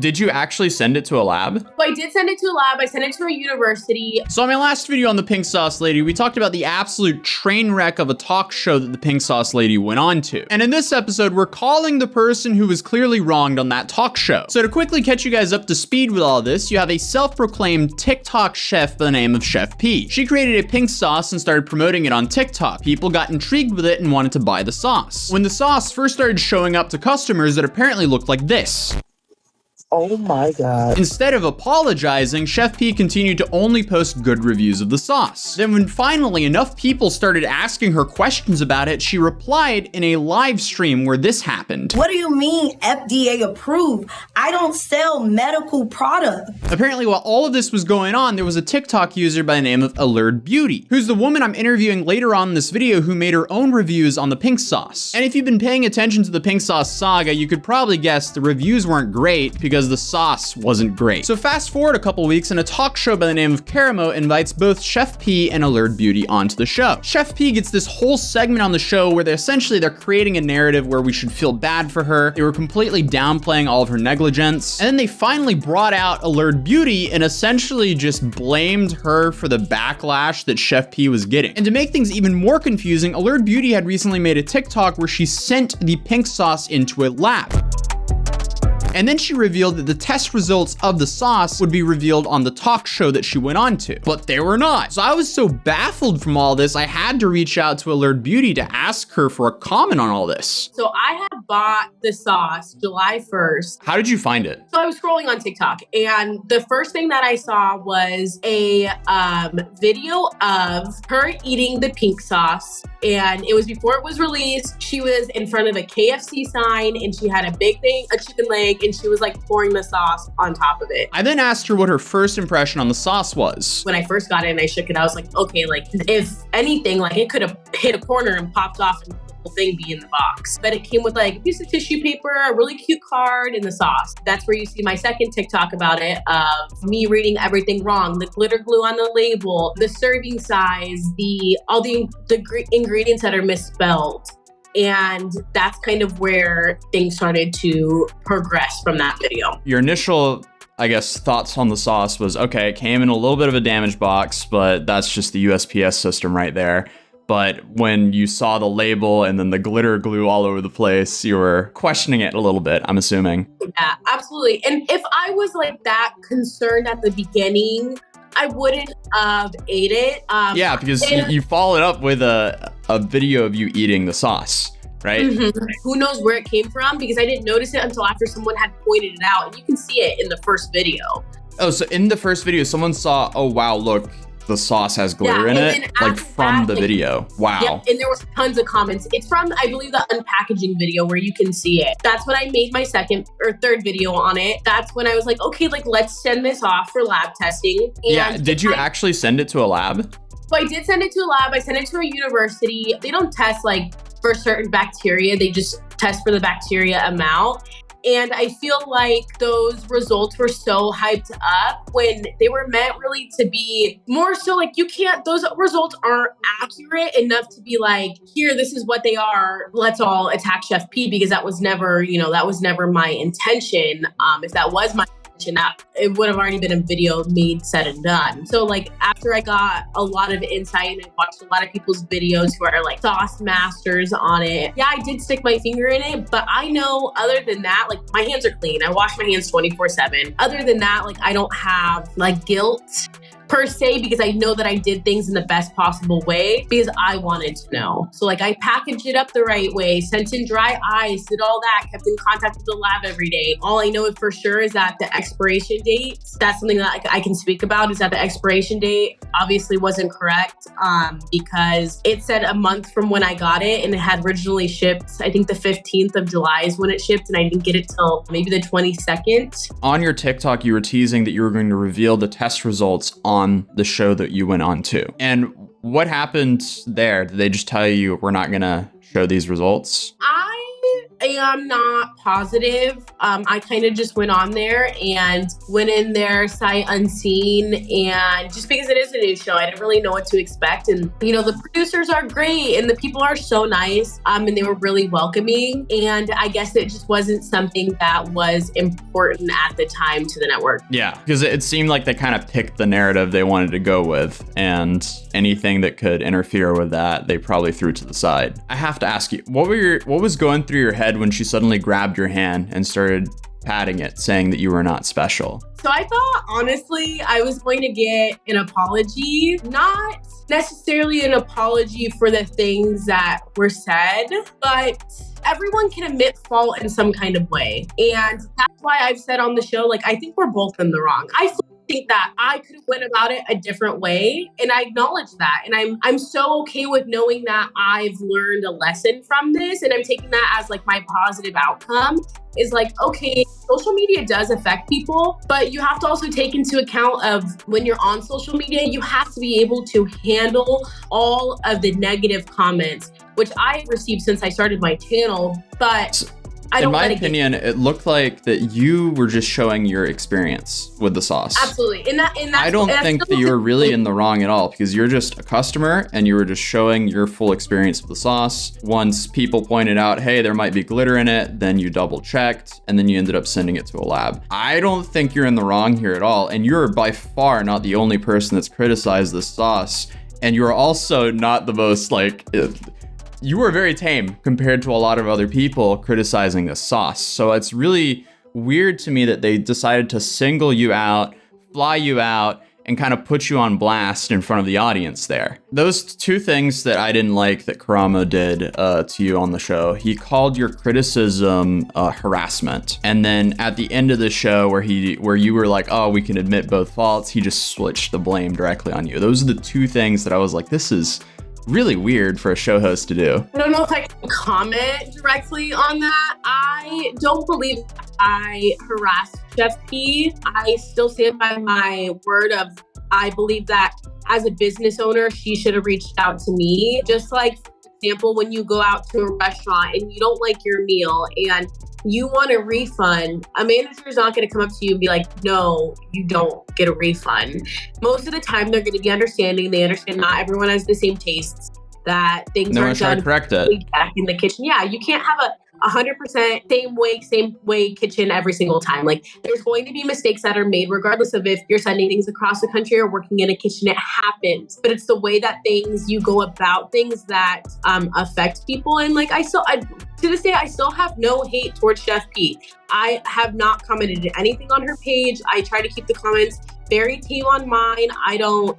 Did you actually send it to a lab? So I did send it to a lab. I sent it to a university. So in my last video on the Pink Sauce Lady, we talked about the absolute train wreck of a talk show that the Pink Sauce Lady went on to. And in this episode, we're calling the person who was clearly wronged on that talk show. So to quickly catch you guys up to speed with all this, you have a self-proclaimed TikTok chef by the name of Chef P. She created a pink sauce and started promoting it on TikTok. People got intrigued with it and wanted to buy the sauce. When the sauce first started showing up to customers, it apparently looked like this. Oh my God. Instead of apologizing, Chef P continued to only post good reviews of the sauce. Then when finally enough people started asking her questions about it, she replied in a live stream where this happened. What do you mean FDA approved? I don't sell medical products. Apparently, while all of this was going on, there was a TikTok user by the name of Allured Beauty, who's the woman I'm interviewing later on in this video who made her own reviews on the pink sauce. And if you've been paying attention to the pink sauce saga, you could probably guess the reviews weren't great because the sauce wasn't great. So fast forward a couple weeks and a talk show by the name of Karamo invites both Chef P and Allured Beauty onto the show. Chef P gets this whole segment on the show where they're creating a narrative where we should feel bad for her. They were completely downplaying all of her negligence. And then they finally brought out Allured Beauty and essentially just blamed her for the backlash that Chef P was getting. And to make things even more confusing, Allured Beauty had recently made a TikTok where she sent the pink sauce into a lab. And then she revealed that the test results of the sauce would be revealed on the talk show that she went on to, but they were not. So I was so baffled from all this, I had to reach out to Allured Beauty to ask her for a comment on all this. So I had bought the sauce July 1st. How did you find it? So I was scrolling on TikTok and the first thing that I saw was a video of her eating the pink sauce. And it was before it was released. She was in front of a KFC sign and she had a big thing, a chicken leg, and she was like pouring the sauce on top of it. I then asked her what her first impression on the sauce was. When I first got it and I shook it, I was like, okay, like if anything, like it could have hit a corner and popped off and the whole thing be in the box. But it came with like a piece of tissue paper, a really cute card, and the sauce. That's where you see my second TikTok about it, of me reading everything wrong, the glitter glue on the label, the serving size, all the ingredients that are misspelled. And that's kind of where things started to progress from that video. Your initial, I guess, thoughts on the sauce was, okay, it came in a little bit of a damaged box, but that's just the USPS system right there. But when you saw the label and then the glitter glue all over the place, you were questioning it a little bit, I'm assuming. Yeah, absolutely. And if I was like that concerned at the beginning, I wouldn't have ate it. Yeah, because you followed up with a video of you eating the sauce, right? Mm-hmm. Who knows where it came from? Because I didn't notice it until after someone had pointed it out. And you can see it in the first video. Oh, so in the first video, someone saw, oh, wow, look, the sauce has glitter in it, like from the video. Wow. Yeah, and there was tons of comments. It's from, I believe, the unpackaging video where you can see it. That's when I made my second or third video on it. That's when I was like, okay, like let's send this off for lab testing. And yeah, did you actually send it to a lab? So I did send it to a lab. I sent it to a university. They don't test like for certain bacteria. They just test for the bacteria amount. And I feel like those results were so hyped up when they were meant really to be more so like those results aren't accurate enough to be like, here, this is what they are. Let's all attack Chef P, because that was never my intention. If that was my intention, that it would have already been a video made, said and done. So like after I got a lot of insight and I watched a lot of people's videos who are like sauce masters on it, yeah, I did stick my finger in it, but I know other than that, like my hands are clean. I wash my hands 24/7. Other than that, like I don't have like guilt per se, because I know that I did things in the best possible way because I wanted to know. So like I packaged it up the right way, sent in dry ice, did all that, kept in contact with the lab every day. All I know for sure is that the expiration date, that's something that I can speak about, is that the expiration date obviously wasn't correct because it said a month from when I got it, and it had originally shipped, I think the 15th of July is when it shipped, and I didn't get it till maybe the 22nd. On your TikTok, you were teasing that you were going to reveal the test results on the show that you went on to. And what happened there? Did they just tell you we're not going to show these results? am not positive. I kind of just went on there and went in there sight unseen, and just because it is a new show, I didn't really know what to expect. And the producers are great and the people are so nice, and they were really welcoming. And I guess it just wasn't something that was important at the time to the network. Yeah, because it seemed like they kind of picked the narrative they wanted to go with, and anything that could interfere with that, they probably threw to the side. I have to ask you, what was going through your head when she suddenly grabbed your hand and started patting it, saying that you were not special? So I thought, honestly, I was going to get an apology, not necessarily an apology for the things that were said, but everyone can admit fault in some kind of way. And that's why I've said on the show, I think we're both in the wrong. I think that I could have went about it a different way, and I acknowledge that. And I'm so okay with knowing that I've learned a lesson from this, and I'm taking that as my positive outcome is okay, social media does affect people, but you have to also take into account of when you're on social media, you have to be able to handle all of the negative comments, which I've received since I started my channel, but in my opinion, it looked like that you were just showing your experience with the sauce. Absolutely. I don't think that you were really in the wrong at all, because you're just a customer and you were just showing your full experience with the sauce. Once people pointed out, hey, there might be glitter in it, then you double checked and then you ended up sending it to a lab. I don't think you're in the wrong here at all. And you're by far not the only person that's criticized this sauce. And you're also not the most you were very tame compared to a lot of other people criticizing this sauce. So it's really weird to me that they decided to single you out, fly you out, and kind of put you on blast in front of the audience there. Those two things that I didn't like that Karamo did to you on the show, he called your criticism harassment. And then at the end of the show where you were like, oh, we can admit both faults, he just switched the blame directly on you. Those are the two things that I was like, this is really weird for a show host to do. I don't know if I can comment directly on that. I don't believe I harassed Chef P. I still stand by my word of I believe that as a business owner, she should have reached out to me. Just for example, when you go out to a restaurant and you don't like your meal and you want a refund, a manager is not going to come up to you and be like, no, you don't get a refund. Most of the time, they're going to be understanding. They understand not everyone has the same tastes, that things aren't done correct it. Back in the kitchen. Yeah, you can't have a 100% same way kitchen every single time. There's going to be mistakes that are made regardless of if you're sending things across the country or working in a kitchen. It happens, but it's the way that you go about things that affect people. And to this day, I still have no hate towards Chef P. I have not commented anything on her page. I try to keep the comments very tame on mine. I don't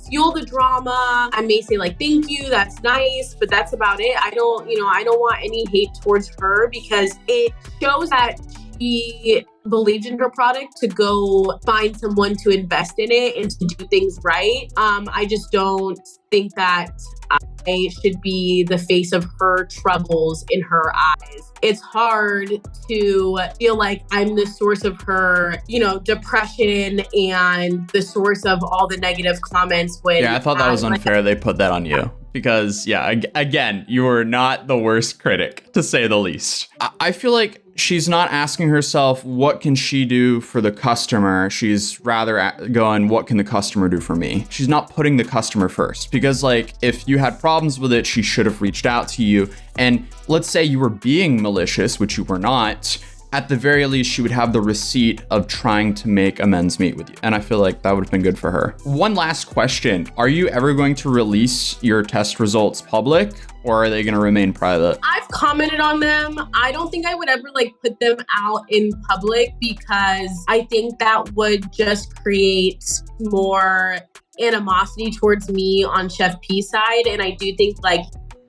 fuel the drama. I may say thank you, that's nice, but that's about it. I don't want any hate towards her, because it shows that she believed in her product to go find someone to invest in it and to do things right. I just don't think that I should be the face of her troubles in her eyes. It's hard to feel like I'm the source of her, depression and the source of all the negative comments. Yeah, I thought that was unfair. They put that on you. Because, again, you are not the worst critic, to say the least. I feel like she's not asking herself, what can she do for the customer? She's rather going, what can the customer do for me? She's not putting the customer first. Because, if you had problems with it, she should have reached out to you. And let's say you were being malicious, which you were not. At the very least, she would have the receipt of trying to make amends meet with you. And I feel like that would have been good for her. One last question. Are you ever going to release your test results public, or are they going to remain private? I've commented on them. I don't think I would ever put them out in public, because I think that would just create more animosity towards me on Chef P's side. And I do think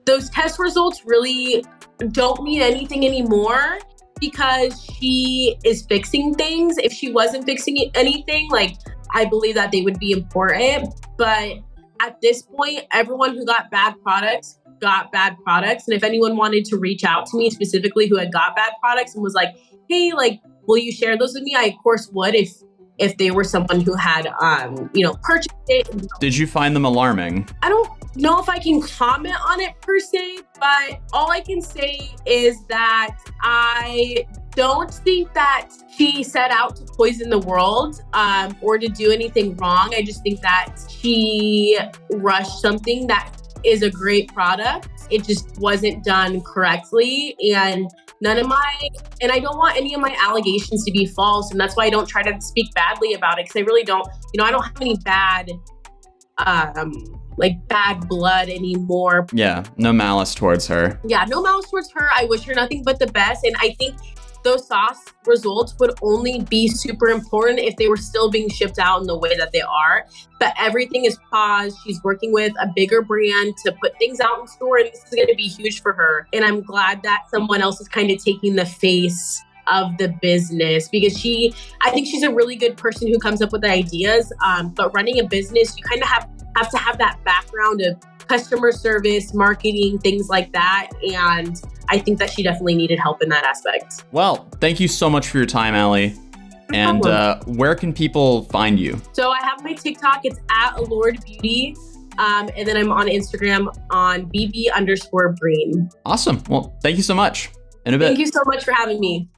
those test results really don't mean anything anymore, because she is fixing things. If she wasn't fixing anything, I believe that they would be important. But at this point, everyone who got bad products got bad products. And if anyone wanted to reach out to me specifically who had got bad products and was like, hey, will you share those with me? I, of course, would. If if they were someone who had, purchased it. Did you find them alarming? I don't know if I can comment on it per se, but all I can say is that I don't think that she set out to poison the world or to do anything wrong. I just think that she rushed something that is a great product. It just wasn't done correctly. And I don't want any of my allegations to be false. And that's why I don't try to speak badly about it, because I really don't, I don't have any bad blood anymore. Yeah, no malice towards her. Yeah, no malice towards her. I wish her nothing but the best. And I think those sauce results would only be super important if they were still being shipped out in the way that they are. But everything is paused. She's working with a bigger brand to put things out in store, and this is going to be huge for her. And I'm glad that someone else is kind of taking the face of the business, because I think she's a really good person who comes up with the ideas. But running a business, you kind of have to have that background of customer service, marketing, things like that. And I think that she definitely needed help in that aspect. Well, thank you so much for your time, Allie. And where can people find you? So I have my TikTok. It's @AlluredBeauty. And then I'm on Instagram on bb_Breen. Awesome. Well, thank you so much. In a bit. Thank you so much for having me.